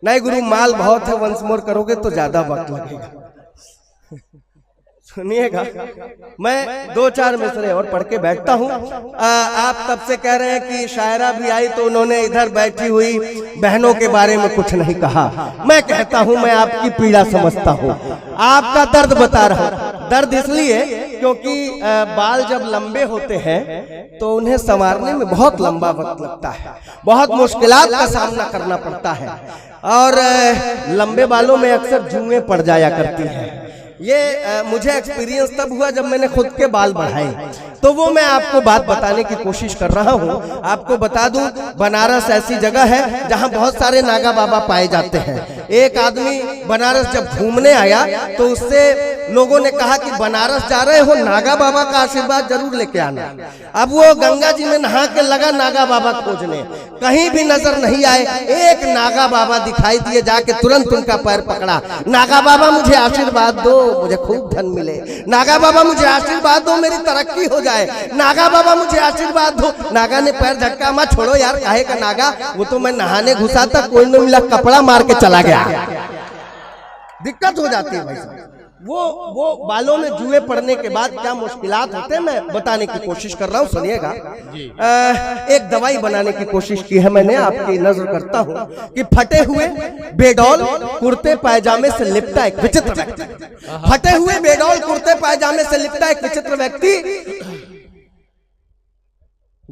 नहीं गुरु माल बहुत है, वंस मोर करोगे तो ज्यादा वक्त लगेगा। सुनिएगा, मैं 2-4 मिसरे और पढ़ के बैठता हूँ। आप तब से कह रहे हैं कि शायरा भी आई तो उन्होंने इधर बैठी हुई बहनों के बारे में कुछ नहीं कहा। मैं कहता हूँ, मैं आपकी पीड़ा समझता हूँ, आपका दर्द बता रहा हूँ। दर्द इसलिए क्योंकि बाल जब लंबे होते हैं तो उन्हें संवारने में बहुत लंबा वक्त लगता है, बहुत मुश्किलात का सामना करना पड़ता है, और लंबे बालों में अक्सर जुएं पड़ जाया करती हैं। ये मुझे एक्सपीरियंस तब हुआ जब मैंने खुद के बाल बढ़ाए, तो वो मैं आपको बात बताने की कोशिश कर रहा हूँ। आपको बता दूं, बनारस ऐसी जगह है जहाँ बहुत सारे नागा बाबा पाए जाते हैं। एक आदमी बनारस जब घूमने आया तो उससे लोगों ने कहा कि बनारस जा रहे हो, नागा बाबा का आशीर्वाद जरूर लेके आना। अब वो गंगा जी में नहा के लगा नागा बाबा खोजने, कहीं भी नजर नहीं आए। एक नागा बाबा दिखाई दिए, जाके तुरंत उनका पैर पकड़ा। नागा बाबा मुझे आशीर्वाद दो, मुझे खूब धन मिले। नागा बाबा मुझे आशीर्वाद दो, मेरी तरक्की हो जाए। नागा बाबा मुझे आशीर्वाद दो। नागा ने पैर झटका, मां छोड़ो यार, काहे का नागा, वो तो मैं नहाने घुसा था, कोई नहीं मिला, कपड़ा मार के चला गया। दिक्कत हो जाती है भाई साहब। वो बालों में जुए पड़ने के बाद क्या मुश्किलात होते हैं, मैं बताने की कोशिश कर रहा हूँ। सुनिएगा, एक दवाई बनाने की कोशिश की है मैंने, आपकी नजर करता हूँ कि फटे हुए बेडौल कुर्ते पायजामे से लिपटा एक विचित्र व्यक्ति, फटे हुए बेडौल कुर्ते पायजामे से लिपटा एक विचित्र व्यक्ति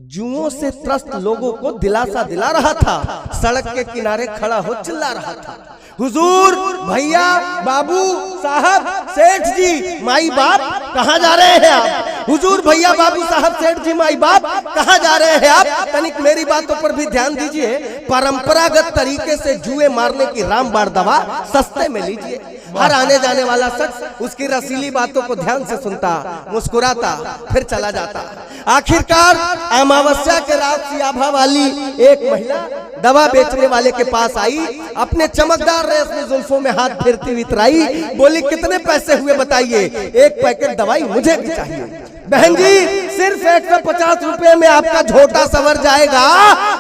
जुओं से त्रस्त लोगों को दिलासा दिला रहा था। सड़क के किनारे खड़ा हो चिल्ला रहा था, हुजूर, भैया, बाबू, साहब, सेठ जी, माई बाप, कहाँ जा रहे हैं आप? हुजूर, भैया, बाबू, साहब, सेठ जी, माई बाप, कहाँ जा रहे हैं आप? तनिक मेरी बातों पर भी ध्यान दीजिए। परंपरागत तरीके से जुए मारने की रामबाण दवा सस्ते में लीजिए। हर आने जाने वाला शख्स उसकी रसीली बातों को ध्यान से सुनता, मुस्कुराता, फिर चला जाता। आखिरकार अमावस्या के रात सियाभा वाली एक महिला दवा बेचने वाले के पास आई, अपने चमकदार रेशमी जुल्फों में हाथ फेरती हुई इतराई, बोली, कितने पैसे हुए बताइए, एक पैकेट दवाई मुझे भी चाहिए। बहन जी, सिर्फ 150 रुपए में आपका झोटा संवर जाएगा,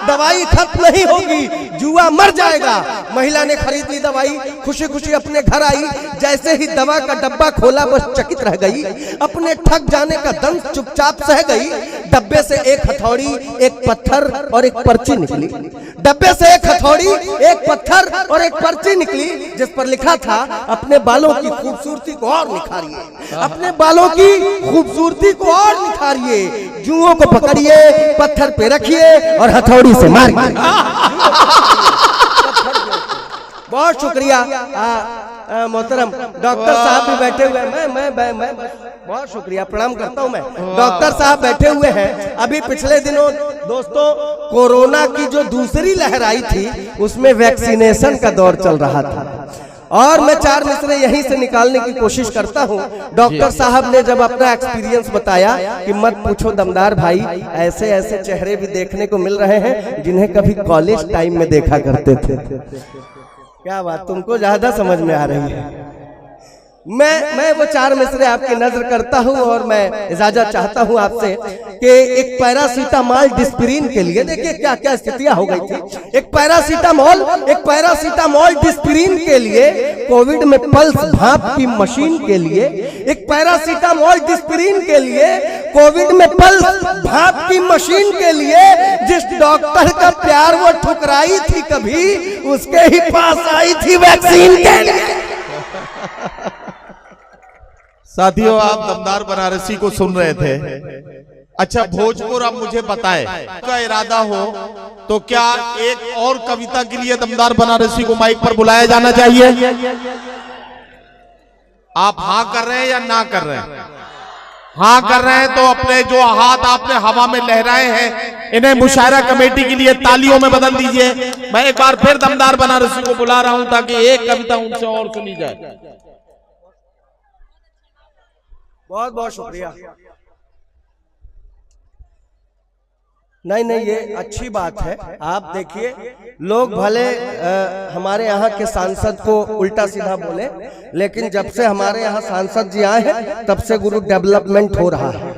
दवाई खत्म नहीं होगी, जुआ मर जाएगा। महिला ने खरीद ली दवाई, खुशी खुशी अपने घर आई। जैसे ही दवा का डब्बा खोला, बस चकित रह गई। अपने ठग जाने का दंश चुपचाप सह गई। डब्बे से एक हथौड़ी, एक पत्थर और एक पर्ची निकली। डब्बे से एक हथौड़ी, एक पत्थर और एक पर्ची निकली, जिस पर लिखा था, अपने बालों की खूबसूरती को और निखारिए, अपने बालों की खूबसूरती को और निखारिए। जुओं को पकड़िए, पत्थर पे रखिए और हथौड़ी से मारिए। बहुत शुक्रिया मोहतरम डॉक्टर साहब भी बैठे हुए हैं। मैं बहुत शुक्रिया, प्रणाम करता हूं। मैं डॉक्टर साहब बैठे हुए हैं। अभी पिछले दिनों दोस्तों कोरोना की जो दूसरी लहर आई थी, उसमें वैक्सीनेशन का दौर चल रहा था, और मैं 4 मिसरे यहीं से निकालने की कोशिश करता हूं। डॉक्टर साहब ने जब अपना एक्सपीरियंस बताया कि मत पूछो दमदार भाई, ऐसे ऐसे चेहरे भी देखने को मिल रहे हैं जिन्हें कभी कॉलेज टाइम में देखा करते थे। क्या बात, तुमको ज्यादा समझ में आ रही है। मैं वो 4 मिसरे आपकी नजर करता हूं, और मैं इजाजत चाहता हूं आपसे कि एक पैरासीटामॉल डिस्प्रिन के लिए, देखिए क्या क्या स्थितियां हो गई थी। एक पैरासीटामॉल डिस्प्रिन के लिए, कोविड में पल्स भाप की मशीन के लिए, एक पैरासीटामॉल डिस्प्रिन के लिए, कोविड में पल्स भाप की मशीन के लिए, जिस डॉक्टर का प्यार वो ठुकराई थी कभी, उसके ही पास आई थी वैक्सीन के लिए। साथियों, आप दमदार बनारसी को सुन रहे थे। अच्छा भोजपुर, अब मुझे बताएं, का इरादा हो तो क्या एक और कविता के लिए दमदार बनारसी को माइक पर बुलाया जाना चाहिए? आप हाँ कर रहे हैं या ना कर रहे हैं? हाँ कर रहे हैं तो अपने जो हाथ आपने हवा में लहराए हैं, इन्हें मुशायरा कमेटी के लिए तालियों में बदल दीजिए। मैं एक बार फिर दमदार बनारसी को बुला रहा हूं ताकि एक कविता उनसे और सुनी जाए। बहुत बहुत शुक्रिया। नहीं, ये अच्छी बात है। आप देखिए, लोग भले हमारे यहाँ के सांसद को उल्टा सीधा बोले, लेकिन जब से हमारे यहाँ सांसद जी आए हैं, तब से गुरु डेवलपमेंट हो रहा है।